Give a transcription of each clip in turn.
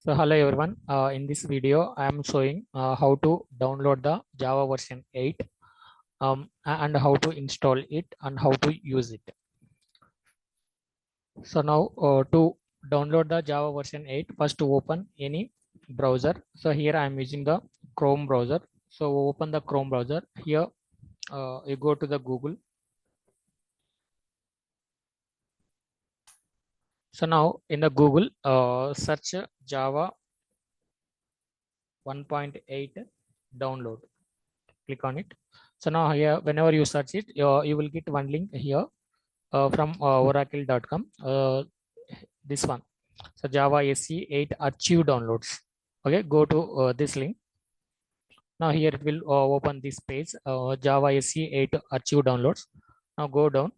So hello everyone. In this video, I am showing how to download the Java version 8 and how to install it and how to use it. So now to download the Java version 8, first to open any browser. So here I am using the Chrome browser. So open the Chrome browser. Here you go to the Google. So now in the Google, search Java 1.8 download. Click on it. So now here, whenever you search it, you will get one link here from oracle.com. This one. So Java SE8 Achieve downloads. Okay, go to this link. Now here it will open this page, Java SE8 Achieve downloads. Now go down.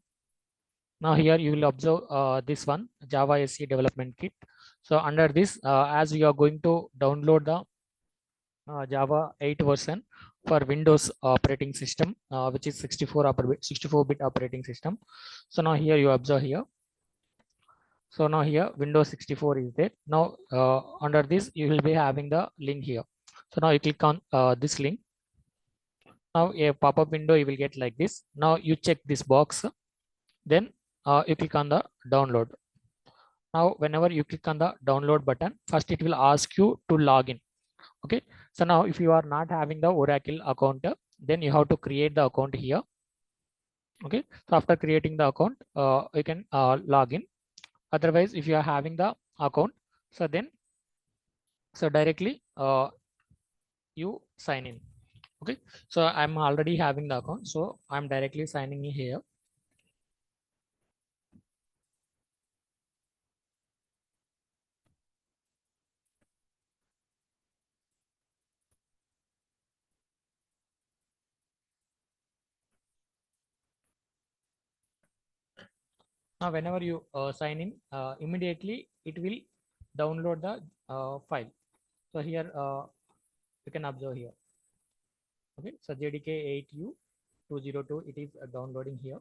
Now here you will observe this one, Java SE development kit. So under this, as you are going to download the Java 8 version for Windows operating system, which is 64-bit operating system. So now here you observe here. So now here Windows 64 is there. Now under this you will be having the link here. So now you click on this link. Now a pop-up window you will get like this. Now you check this box. Then you click on the download. Now whenever you click on the download button, first it will ask you to log in. Okay, so now if you are not having the Oracle account, then you have to create the account here. Okay, so after creating the account, you can log in. Otherwise, if you are having the account, so then directly you sign in. Okay, so I'm already having the account, so I'm directly signing in here. Now whenever you sign in, immediately it will download the file. So here you can observe here. Okay, so JDK-8 U202, it is downloading here.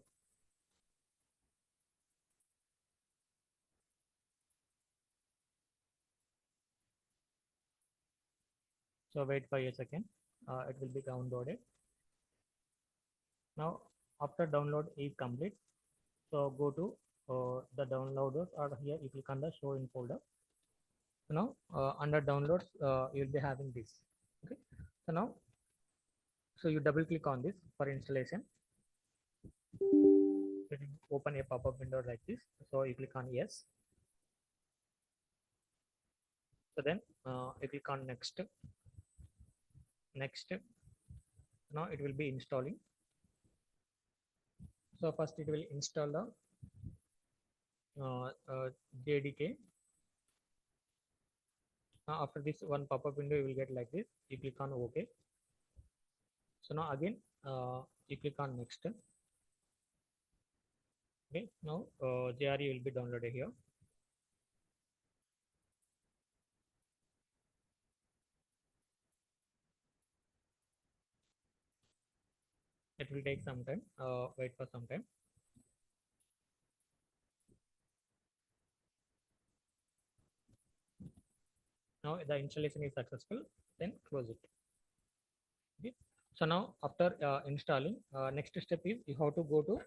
So wait for a second, it will be downloaded. Now after download is complete, so go to the downloaders, or here you click on the show in folder. So now under downloads, you'll be having this. Okay, so now you double click on this for installation. It will open a pop-up window like this. So you click on yes. So then you click on next. Now it will be installing. So first it will install the JDK. After this one pop-up window you will get like this. You click on OK. So now again you click on next. Okay, now JRE will be downloaded here. It will take some time. Wait for some time. Now the installation is successful. Then close it. Okay. So now after installing, next step is you have to go to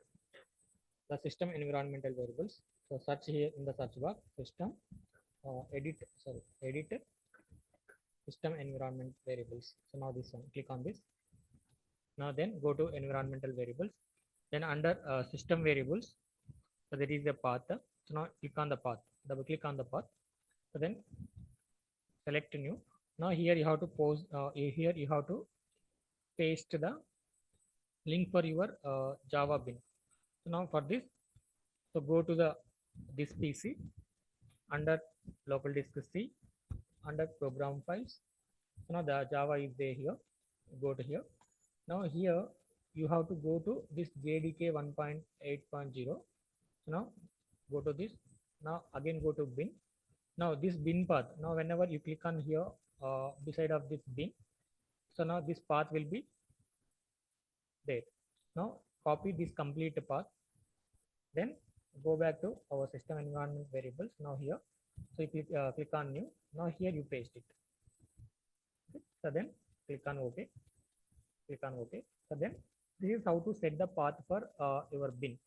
the system environmental variables. So search here in the search box, system edit system environment variables. So now this one, click on this. Now then go to environmental variables. Then under system variables, so there is a path. So now click on the path. Double click on the path. So then select new. Now here you have to post. Here you have to paste the link for your Java bin. So now for this, so go to the this PC under local disk C, under program files. So now the Java is there here. Go to here. Now here you have to go to this JDK 1.8.0. So now go to this. Now again go to bin. Now this bin path. Now whenever you click on here beside of this bin, so now this path will be there. Now copy this complete path. Then go back to our system environment variables. Now here So you click on new. Now here you paste it. Okay. So then click on OK. Click on OK. So then this is how to set the path for your bin.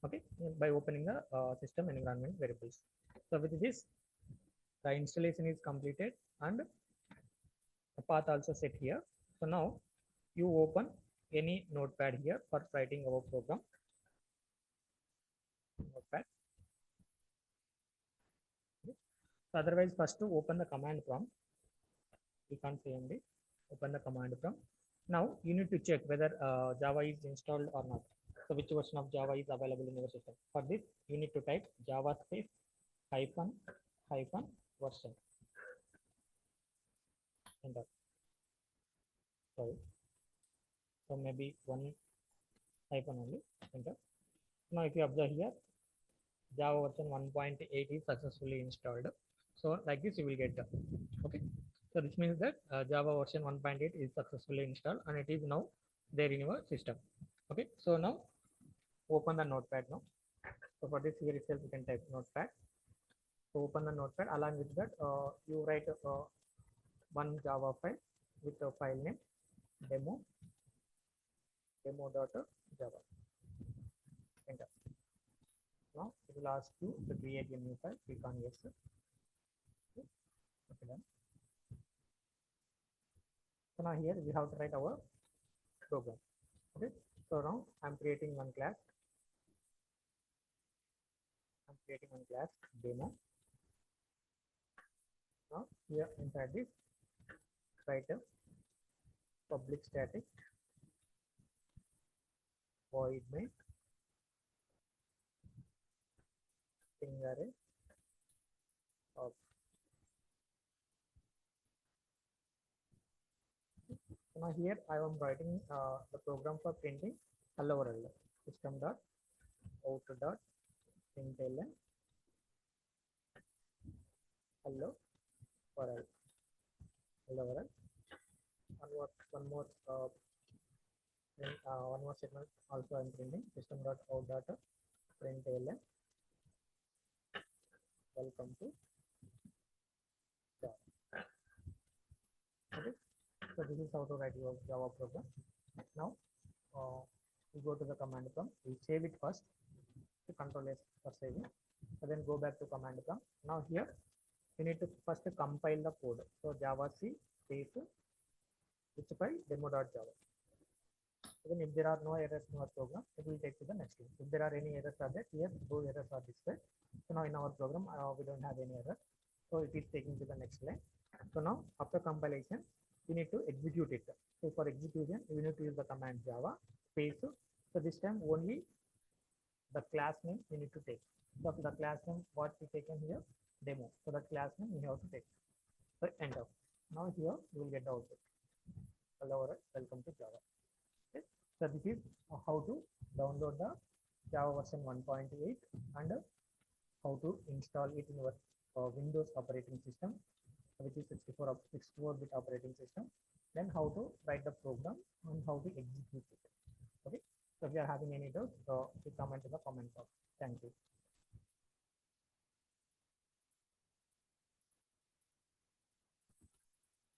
Okay, by opening the system environment variables. So with this, the installation is completed and the path also set here. So now you open any notepad here for writing our program. Notepad. Okay. So otherwise, first to open the command prompt. You can't say only open the command prompt. Now you need to check whether Java is installed or not. So which version of Java is available in your system. For this, you need to type Java space hyphen hyphen version. Enter. Sorry. So maybe one hyphen only. Enter. Now if you observe here, Java version 1.8 is successfully installed. So like this you will get. Okay. So this means that Java version 1.8 is successfully installed and it is now there in your system. Okay. So now open the notepad now. So for this here itself you can type notepad. So open the notepad. Along with that you write one Java file with a file name demo.java. Enter. Now it will ask you to create a new file. Click on yes. Okay. Okay, done. So now here we have to write our program. Okay. So now I'm creating one class. I'm creating one class demo. Now here inside this write a public static void main string array of. So now here I am writing the program for printing hello world system dot out dot println hello world hello world. One more segment also I'm printing system dot out dot println welcome to Java. Okay. So this is how to write your Java program. Now we go to the command prompt. We save it first. To control S for saving. So then go back to command prompt. Now here you need to first compile the code. So Java C space which file demo.java. Even if there are no errors in our program, it will take to the next line. If there are any errors are there, here those errors are displayed. So now in our program we don't have any error. So it is taking to the next line. So now after compilation, we need to execute it. So for execution, we need to use the command Java space. So this time only the class name we need to take. So the class name what we taken here demo. So the class name we have to take. So enter. Now here you will get the output. Hello, welcome to Java. Okay. So this is how to download the Java version 1.8 and how to install it in your Windows operating system, which is 64-bit operating system. Then how to write the program and how to execute it. Okay. So if you are having any doubts, please comment in the comment box. Thank you.